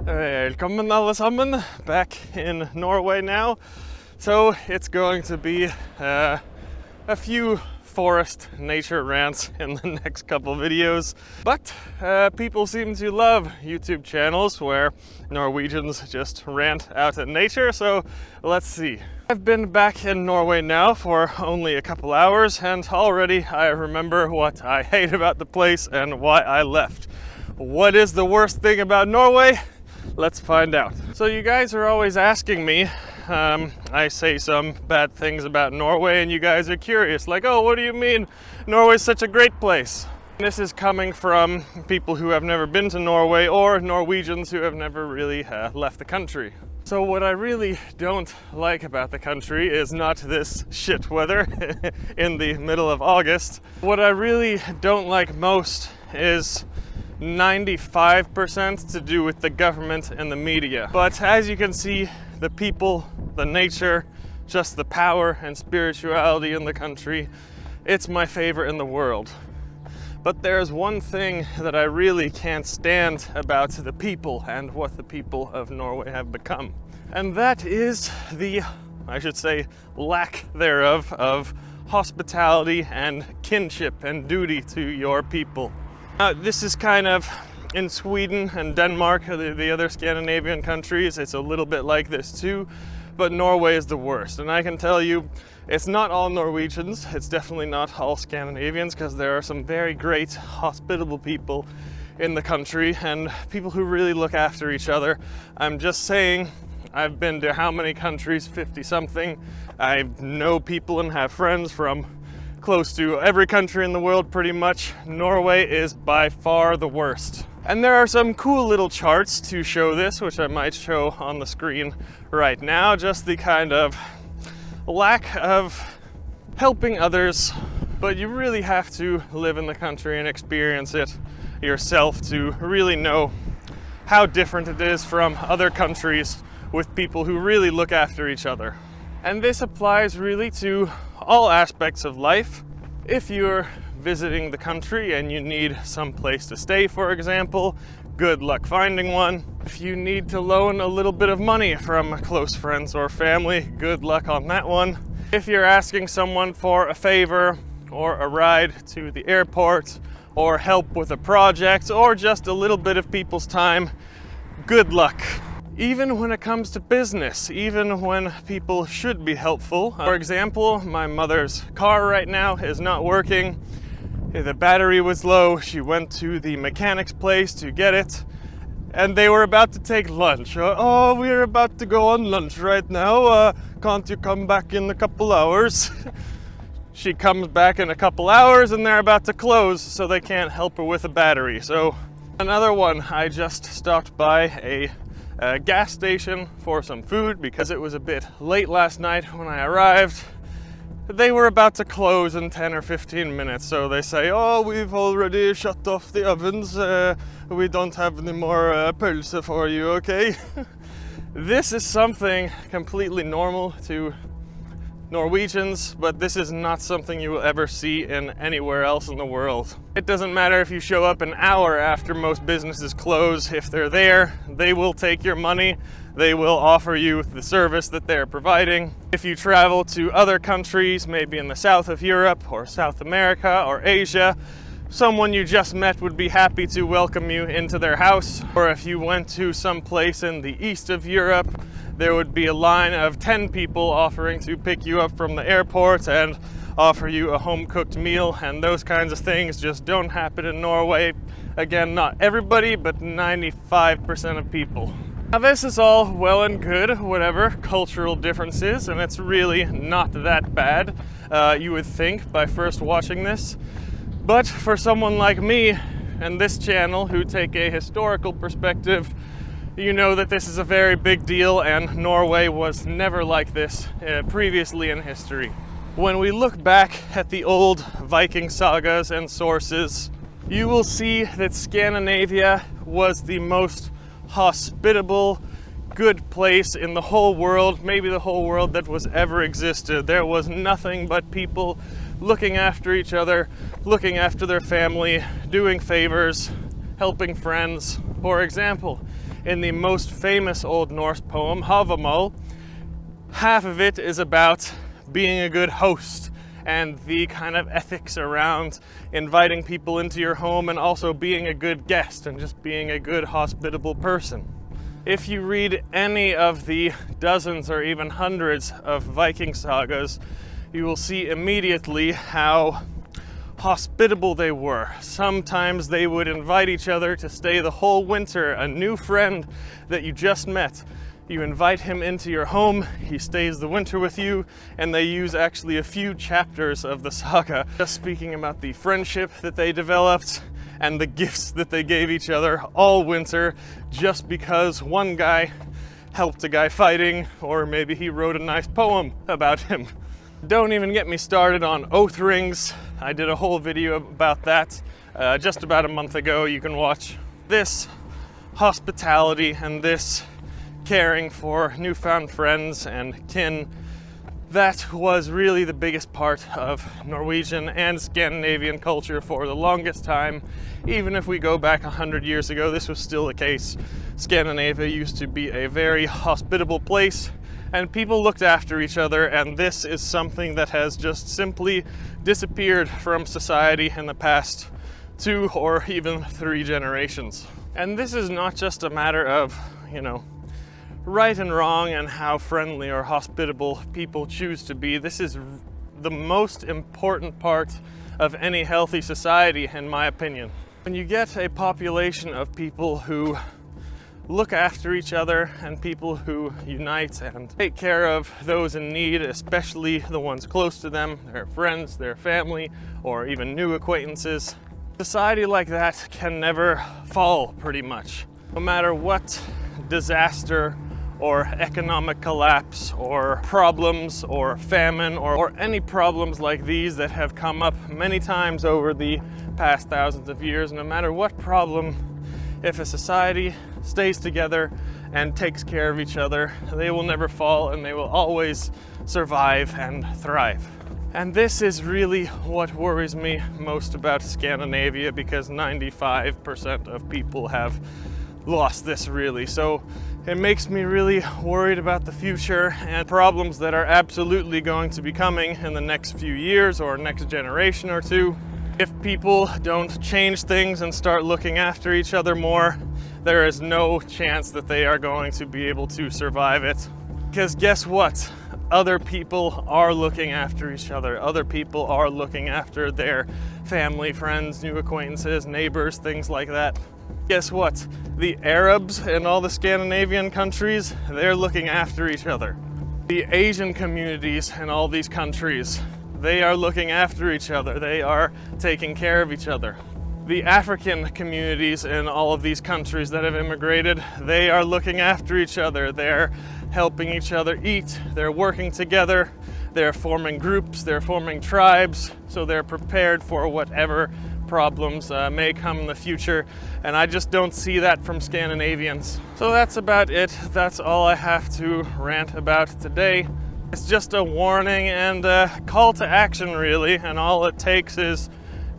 Velkommen alle sammen, back in Norway now. So it's going to be a few forest nature rants in the next couple videos. But people seem to love YouTube channels where Norwegians just rant out at nature, so let's see. I've been back in Norway now for only a couple hours, and already I remember what I hate about the place and why I left. What is the worst thing about Norway? Let's find out. So you guys are always asking me, I say some bad things about Norway and you guys are curious, like, oh, what do you mean Norway's such a great place? This is coming from people who have never been to Norway or Norwegians who have never really left the country. So what I really don't like about the country is not this shit weather in the middle of August. What I really don't like most is 95% to do with the government and the media. But as you can see, the people, the nature, just the power and spirituality in the country, it's my favorite in the world. But there's one thing that I really can't stand about the people and what the people of Norway have become. And that is the, I should say, lack thereof of hospitality and kinship and duty to your people. This is kind of in Sweden and Denmark, the other Scandinavian countries, it's a little bit like this too, but Norway is the worst. And I can tell you, it's not all Norwegians, it's definitely not all Scandinavians, because there are some very great, hospitable people in the country and people who really look after each other. I'm just saying, I've been to how many countries? 50 something. I know people and have friends from close to every country in the world pretty much. Norway is by far the worst. And there are some cool little charts to show this, which I might show on the screen right now. Just the kind of lack of helping others, but you really have to live in the country and experience it yourself to really know how different it is from other countries with people who really look after each other. And this applies really to all aspects of life. If you're visiting the country and you need some place to stay, for example, good luck finding one. If you need to loan a little bit of money from close friends or family, good luck on that one. If you're asking someone for a favor or a ride to the airport or help with a project or just a little bit of people's time, good luck. Even when it comes to business, even when people should be helpful. For example, my mother's car right now is not working. The battery was low. She went to the mechanic's place to get it, and they were about to take lunch. Oh, we're about to go on lunch right now. Can't you come back in a couple hours? She comes back in a couple hours and they're about to close, so they can't help her with a battery. So another one, I just stopped by a gas station for some food because it was a bit late last night when I arrived. They were about to close in 10 or 15 minutes, so they say, oh, we've already shut off the ovens, we don't have any more pølse for you, okay? This is something completely normal to Norwegians, but this is not something you will ever see in anywhere else in the world. It doesn't matter if you show up an hour after most businesses close. If they're there, they will take your money. They will offer you the service that they're providing. If you travel to other countries, maybe in the south of Europe or South America or Asia, someone you just met would be happy to welcome you into their house. Or if you went to some place in the east of Europe, there would be a line of 10 people offering to pick you up from the airport and offer you a home-cooked meal, and those kinds of things just don't happen in Norway. Again, not everybody, but 95% of people. Now this is all well and good, whatever cultural differences, and it's really not that bad, you would think, by first watching this. But for someone like me and this channel who take a historical perspective, you know that this is a very big deal, and Norway was never like this previously in history. When we look back at the old Viking sagas and sources, you will see that Scandinavia was the most hospitable, good place in the whole world, maybe the whole world that was ever existed. There was nothing but people looking after each other, looking after their family, doing favors, helping friends. For example, in the most famous Old Norse poem, Havamal, half of it is about being a good host and the kind of ethics around inviting people into your home and also being a good guest and just being a good hospitable person. If you read any of the dozens or even hundreds of Viking sagas, you will see immediately how hospitable they were. Sometimes they would invite each other to stay the whole winter. A new friend that you just met, you invite him into your home, he stays the winter with you, and they use actually a few chapters of the saga just speaking about the friendship that they developed and the gifts that they gave each other all winter, just because one guy helped a guy fighting, or maybe he wrote a nice poem about him. Don't even get me started on oath rings. I did a whole video about that just about a month ago. You can watch. This hospitality and this caring for newfound friends and kin, that was really the biggest part of Norwegian and Scandinavian culture for the longest time. Even if we go back 100 years ago, this was still the case. Scandinavia used to be a very hospitable place and people looked after each other, and this is something that has just simply disappeared from society in the past 2 or even 3 generations. And this is not just a matter of, right and wrong and how friendly or hospitable people choose to be. This is the most important part of any healthy society, in my opinion. When you get a population of people who look after each other and people who unite and take care of those in need, especially the ones close to them, their friends, their family, or even new acquaintances, society like that can never fall, pretty much. No matter what disaster or economic collapse or problems or famine or any problems like these that have come up many times over the past thousands of years, no matter what problem, if a society stays together and takes care of each other, they will never fall and they will always survive and thrive. And this is really what worries me most about Scandinavia, because 95% of people have lost this, really. So it makes me really worried about the future and problems that are absolutely going to be coming in the next few years or next generation or 2. If people don't change things and start looking after each other more, there is no chance that they are going to be able to survive it. Because guess what? Other people are looking after each other. Other people are looking after their family, friends, new acquaintances, neighbors, things like that. Guess what? The Arabs in all the Scandinavian countries, they're looking after each other. The Asian communities in all these countries, they are looking after each other. They are taking care of each other. The African communities in all of these countries that have immigrated, they are looking after each other. They're helping each other eat. They're working together. They're forming groups. They're forming tribes. So they're prepared for whatever problems may come in the future. And I just don't see that from Scandinavians. So that's about it. That's all I have to rant about today. It's just a warning and a call to action, really, and all it takes is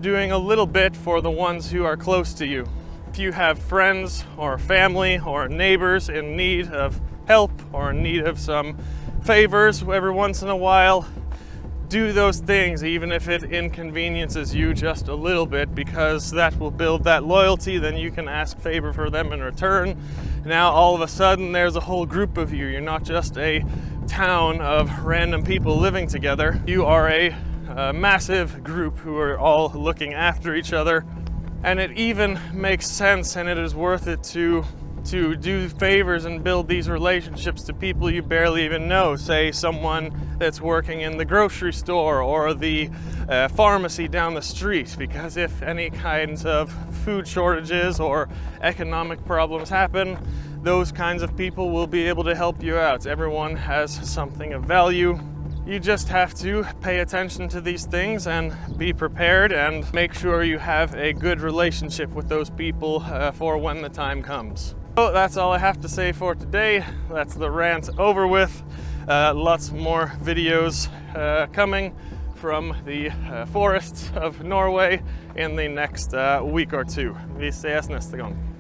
doing a little bit for the ones who are close to you. If you have friends or family or neighbors in need of help or in need of some favors every once in a while, do those things, even if it inconveniences you just a little bit, because that will build that loyalty. Then you can ask favor for them in return. Now all of a sudden there's a whole group of you. You're not just a town of random people living together. You are a massive group who are all looking after each other. And it even makes sense, and it is worth it to do favors and build these relationships to people you barely even know. Say someone that's working in the grocery store or the pharmacy down the street, because if any kinds of food shortages or economic problems happen, those kinds of people will be able to help you out. Everyone has something of value. You just have to pay attention to these things and be prepared and make sure you have a good relationship with those people for when the time comes. So that's all I have to say for today. That's the rant over with. Lots more videos coming from the forests of Norway in the next week or 2. Vi ses nästa gång.